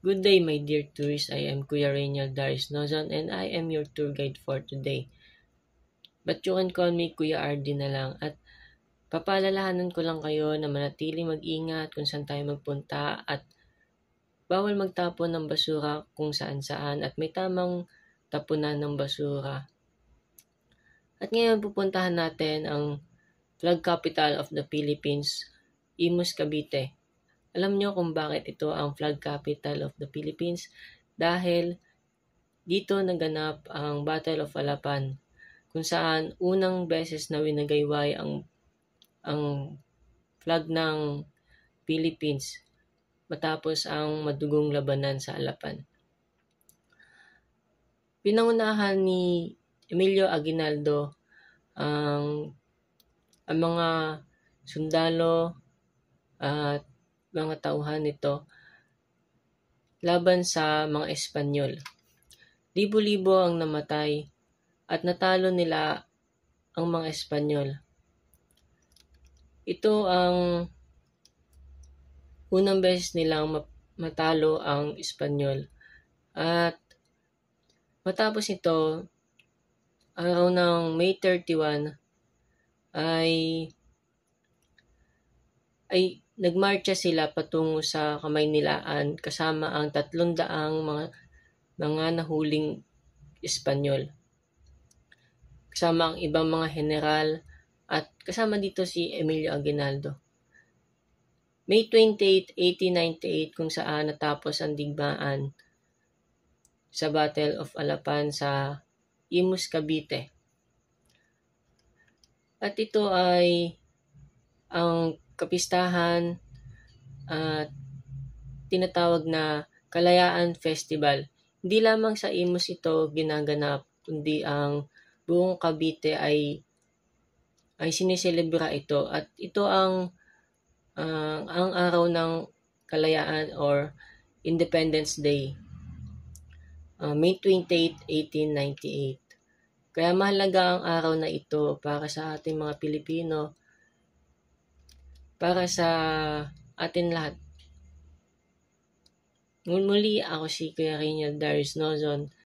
Good day, my dear tourists. I am Kuya Reynald Darius Nozon and I am your tour guide for today. But you can call me Kuya RD na lang at papaalalahanan ko lang kayo na manatili mag-ingat kung saan tayo magpunta at bawal magtapon ng basura kung saan-saan at may tamang tapunan ng basura. At ngayon pupuntahan natin ang flag capital of the Philippines, Imus, Cavite. Alam nyo kung bakit ito ang flag capital of the Philippines? Dahil dito naganap ang Battle of Alapan, kung saan unang beses na winagayway ang flag ng Philippines matapos ang madugong labanan sa Alapan. Pinangunahan ni Emilio Aguinaldo ang mga sundalo at mga tauhan nito laban sa mga Espanyol. Libo-libo ang namatay at natalo nila ang mga Espanyol. Ito ang unang beses nilang matalo ang Espanyol. At matapos ito, araw ng May 31 ay nagmarcha sila patungo sa Kamaynilaan kasama ang 300 mga nahuling Espanyol. Kasama ang ibang mga general at kasama dito si Emilio Aguinaldo. May 28, 1898 kung saan natapos ang digmaan sa Battle of Alapan sa Imus, Cavite. At ito ay ang kapistahan at tinatawag na Kalayaan Festival. Hindi lamang sa Imus ito ginaganap, kundi ang buong Cavite ay siniselebra ito. At ito ang araw ng Kalayaan or Independence Day, May 28, 1898. Kaya mahalaga ang araw na ito para sa ating mga Pilipino, para sa atin lahat. Muli ako si Kuya Reynald Darius Nozon